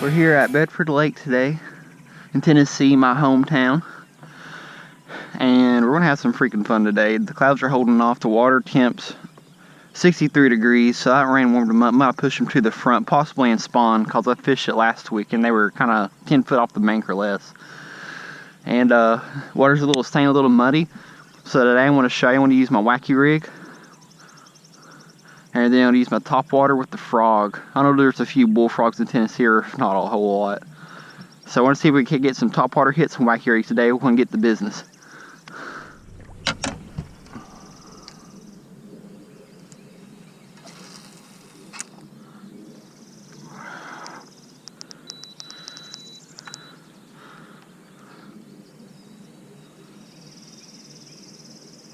We're here at Bedford Lake today in Tennessee, my hometown, and we're gonna have some freaking fun today. The clouds are holding off, the water temps 63 degrees, so that rain warmed them up. I might push them to the front, possibly in spawn, because I fished it last week and they were kind of 10 foot off the bank or less. And water's a little stained, a little muddy, so today I want to show you. I want to use my wacky rig. And then I'm going to use my top water with the frog. I know there's a few bullfrogs in Tennessee, or not a whole lot. So I want to see if we can get some top water hits and wacky rigs today. We're going to get the business.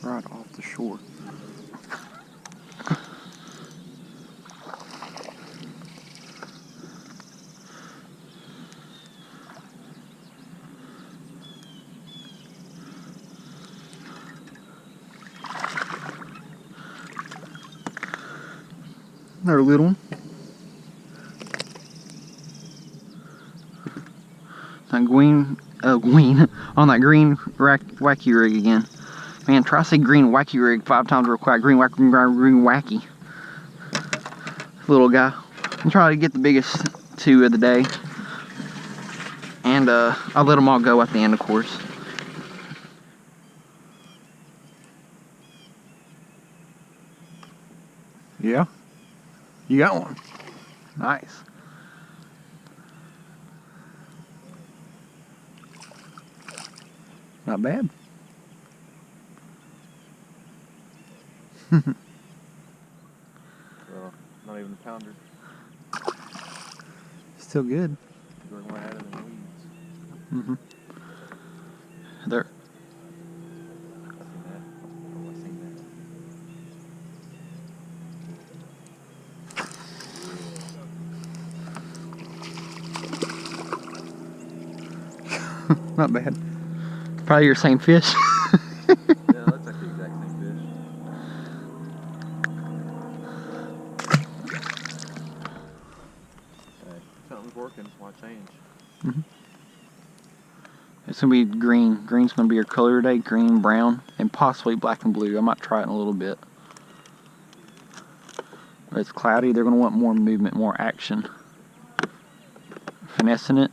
Right off the shore. Another little one. On that green wacky rig again. Man, try to say green wacky rig 5 times real quick. Green wacky. Little guy. I'm trying to get the biggest 2 of the day. And I'll let them all go at the end, of course. Yeah. You got one. Nice. Not bad. Not even a pounder. Still good. We're going out of the weeds. Mm-hmm. There. I seen that. Not bad. Probably your same fish. Yeah, that's like the exact same fish. Hey, something's working, why change? Mm-hmm. It's going to be green. Green's going to be your color today. Green, brown, and possibly black and blue. I might try it in a little bit. But it's cloudy. They're going to want more movement, more action. Finessing it.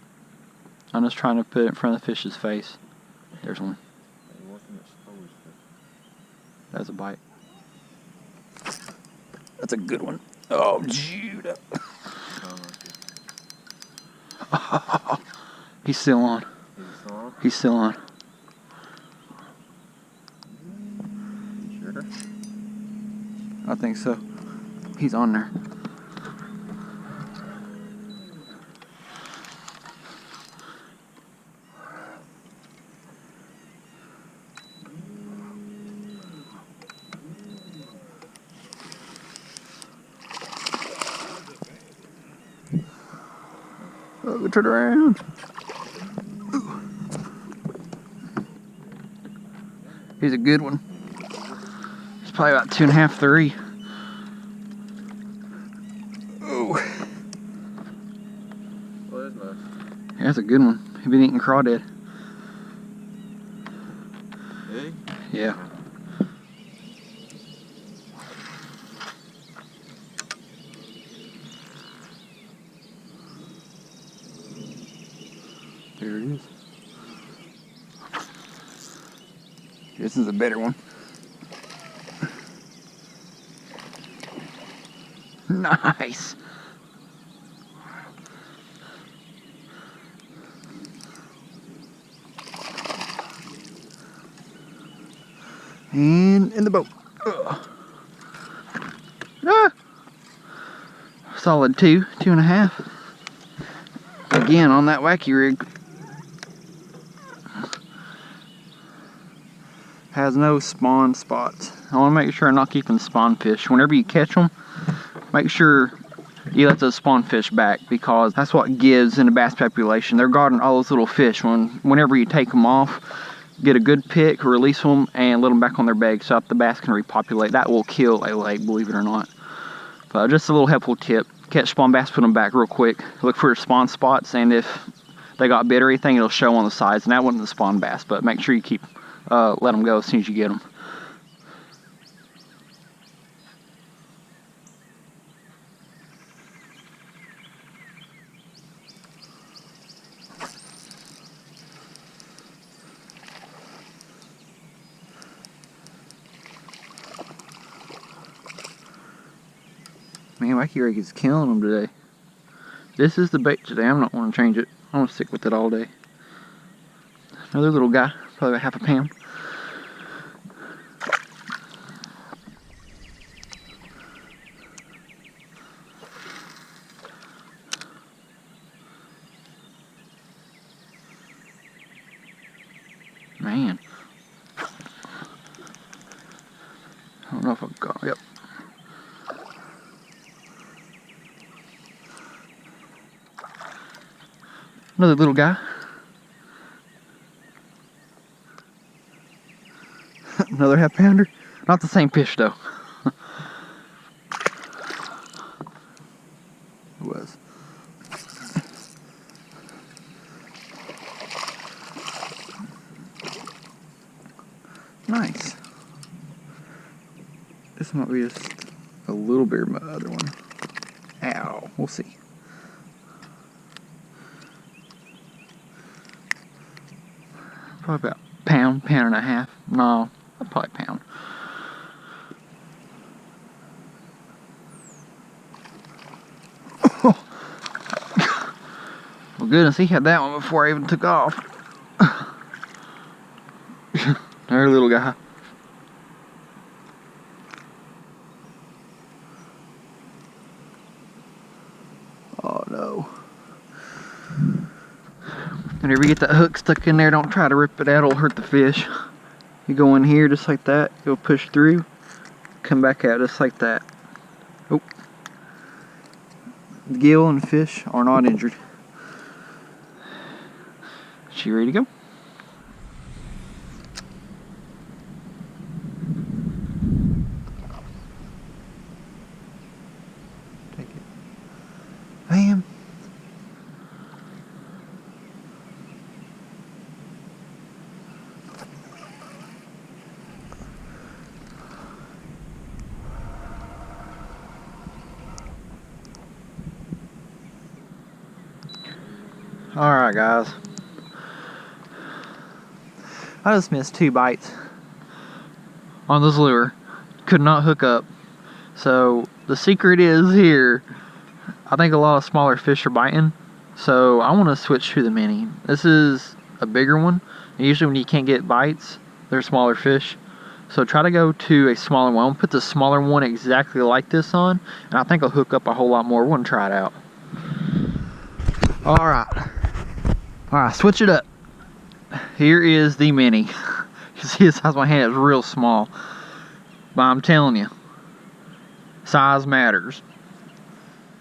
I'm just trying to put it in front of the fish's face. There's one. That's a bite. That's a good one. Oh, Judah. Oh, he's still on. He's still on. Sure? I think so. He's on there. Oh, turn around. Ooh. He's a good one. He's probably about 2.5, 3. Ooh. Well, that's nice. Yeah, that's a good one. He's been eating crawdad. Hey? Yeah. There it is. This is a better one. Nice. And in the boat. Ugh. Ah. Solid 2, 2.5. Again on that wacky rig. Has no spawn spots. I want to make sure I'm not keeping spawn fish. Whenever you catch them, make sure you let those spawn fish back, because that's what gives in the bass population. They're guarding all those little fish. Whenever you take them off, get a good pick, release them, and let them back on their bag so the bass can repopulate. That will kill a lake, believe it or not. But just a little helpful tip. Catch spawn bass, put them back real quick. Look for spawn spots, and if they got bit or anything, it'll show on the sides. And that wasn't the spawn bass, but make sure you keep, let them go as soon as you get them. Man, Wacky Rig is killing them today. This is the bait today. I'm not going to change it. I'm going to stick with it all day. Another little guy, probably about ½ pound. Man. I don't know if I've got, yep. Another little guy. Another ½ pounder. Not the same fish though. It was. Nice. This might be just a little bigger than my other one. Ow. We'll see. Probably about pound and a half. No, probably a pound. Well, goodness, he had that one before I even took off. There, little guy. Oh no. Whenever you get that hook stuck in there, don't try to rip it out, it'll hurt the fish. You go in here just like that, you'll push through, come back out just like that. Oh. The gill and the fish are not injured. She ready to go? Take it. Bam. Alright guys, I just missed 2 bites on this lure. Could not hook up. So the secret is here, I think a lot of smaller fish are biting, so I want to switch to the mini. This is a bigger one. Usually when you can't get bites, they're smaller fish. So try to go to a smaller one. I'll put the smaller one exactly like this on, and I think I'll hook up a whole lot more. We're going to try it out. Alright, switch it up. Here is the mini. You can see the size of my hand is real small. But I'm telling you, size matters.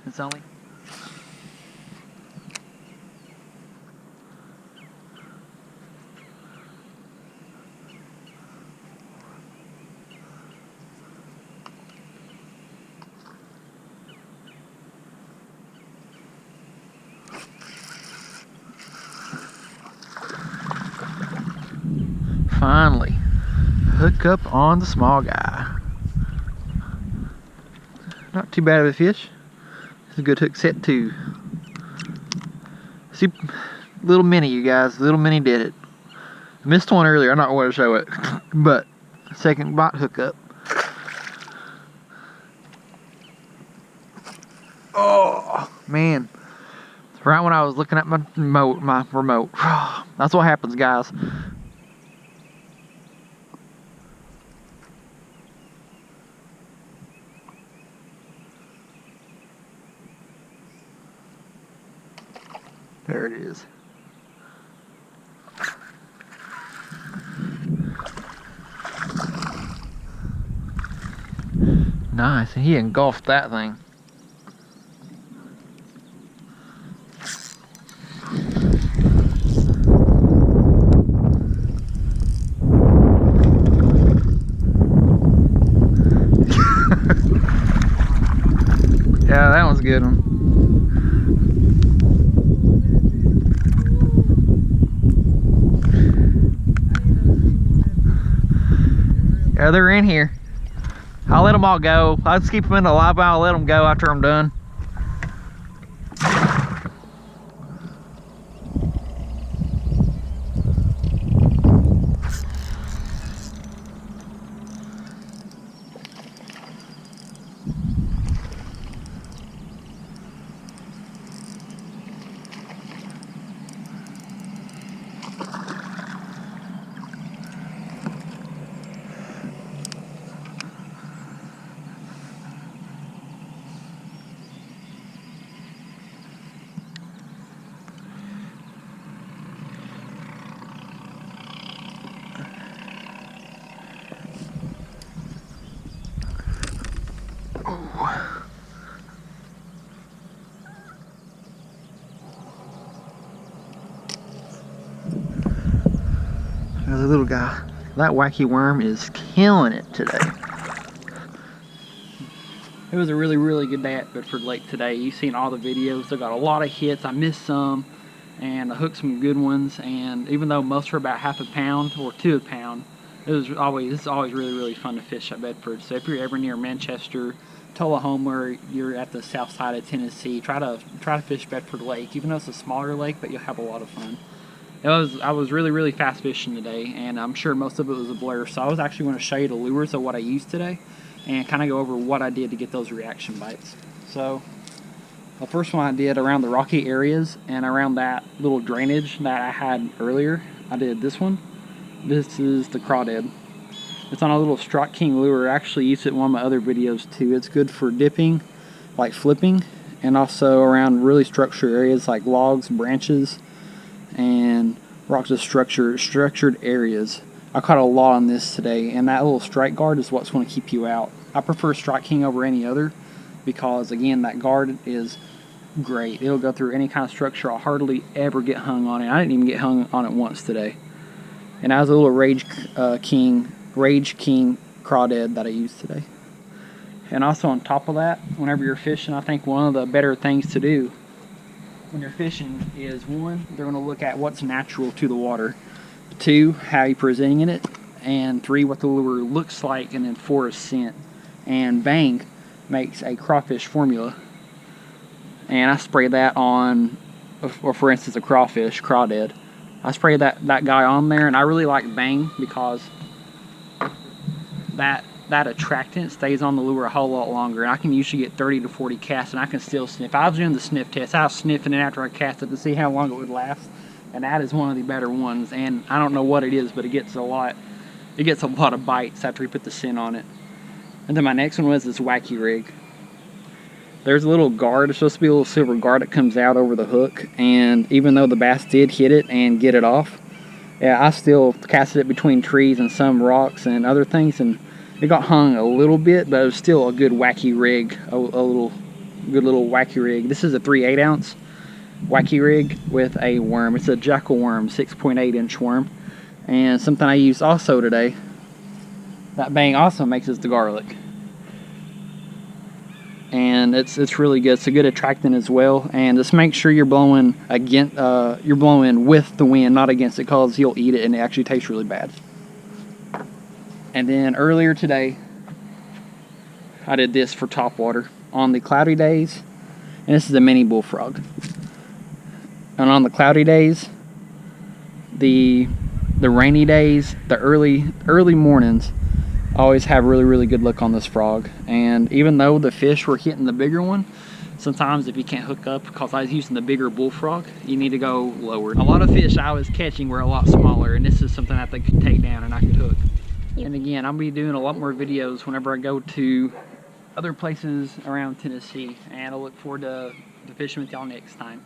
It's only... Finally, hook up on the small guy. Not too bad of a fish. It's a good hook set too. See, little mini, you guys. Little mini did it. I missed one earlier. I'm not going to show it, but second bite hookup. Oh man! Right when I was looking at my remote. That's what happens, guys. There it is. Nice, and he engulfed that thing. Yeah, that was a good one. Yeah, they're in here. I'll let them all go. I'll just keep them in the live wire. I'll let them go after I'm done. There's a little guy. That wacky worm is killing it today. It was a really, really good day at Bedford Lake today. You've seen all the videos. I got a lot of hits. I missed some, and I hooked some good ones. And even though most were about half a pound or to a pound, it's always really, really fun to fish at Bedford. So if you're ever near Manchester, Tullahoma, or you're at the south side of Tennessee, try to fish Bedford Lake. Even though it's a smaller lake, but you'll have a lot of fun. I was really, really fast fishing today, and I'm sure most of it was a blur. So I was actually going to show you the lures of what I used today and kind of go over what I did to get those reaction bites. So the first one I did around the rocky areas and around that little drainage that I had earlier, I did this one. This is the crawdad. It's on a little Strike King lure. I actually used it in one of my other videos too. It's good for dipping, like flipping, and also around really structured areas like logs, branches, and rocks of structured areas. I caught a lot on this today, and that little strike guard is what's going to keep you out. I prefer Strike King over any other because, again, that guard is great. It'll go through any kind of structure. I'll hardly ever get hung on it. I didn't even get hung on it once today. And that was a little Rage King crawdad that I used today. And also on top of that, whenever you're fishing, I think one of the better things to do when you're fishing is, one, they're going to look at what's natural to the water. 2, how you're presenting it. And 3, what the lure looks like. And then 4 is scent. And Bang makes a crawfish formula. And I spray that on, or for instance, a crawdad. I spray that guy on there, and I really like Bang because that attractant stays on the lure a whole lot longer, and I can usually get 30 to 40 casts, and I can still sniff. If I was doing the sniff test, I was sniffing it after I cast it to see how long it would last, and that is one of the better ones. And I don't know what it is, but it gets a lot of bites after we put the scent on it. And then my next one was this wacky rig. There's a little guard. It's supposed to be a little silver guard that comes out over the hook, and even though the bass did hit it and get it off, yeah, I still casted it between trees and some rocks and other things, and it got hung a little bit, but it was still a good wacky rig, a good little wacky rig. This is a 3/8 ounce wacky rig with a worm. It's a jackal worm, 6.8 inch worm, and something I used also today. That Bang also makes us the garlic. And it's really good. It's a good attractant as well. And just make sure you're blowing with the wind, not against it, because you'll eat it and it actually tastes really bad. And then earlier today, I did this for topwater on the cloudy days, and this is a mini bullfrog. And on the cloudy days, the rainy days, the early mornings, I always have really good luck on this frog. And even though the fish were hitting the bigger one, sometimes if you can't hook up, because I was using the bigger bullfrog, you need to go lower. A lot of fish I was catching were a lot smaller, and this is something that they could take down and I could hook. And again, I'll be doing a lot more videos whenever I go to other places around Tennessee, and I look forward to fishing with y'all next time.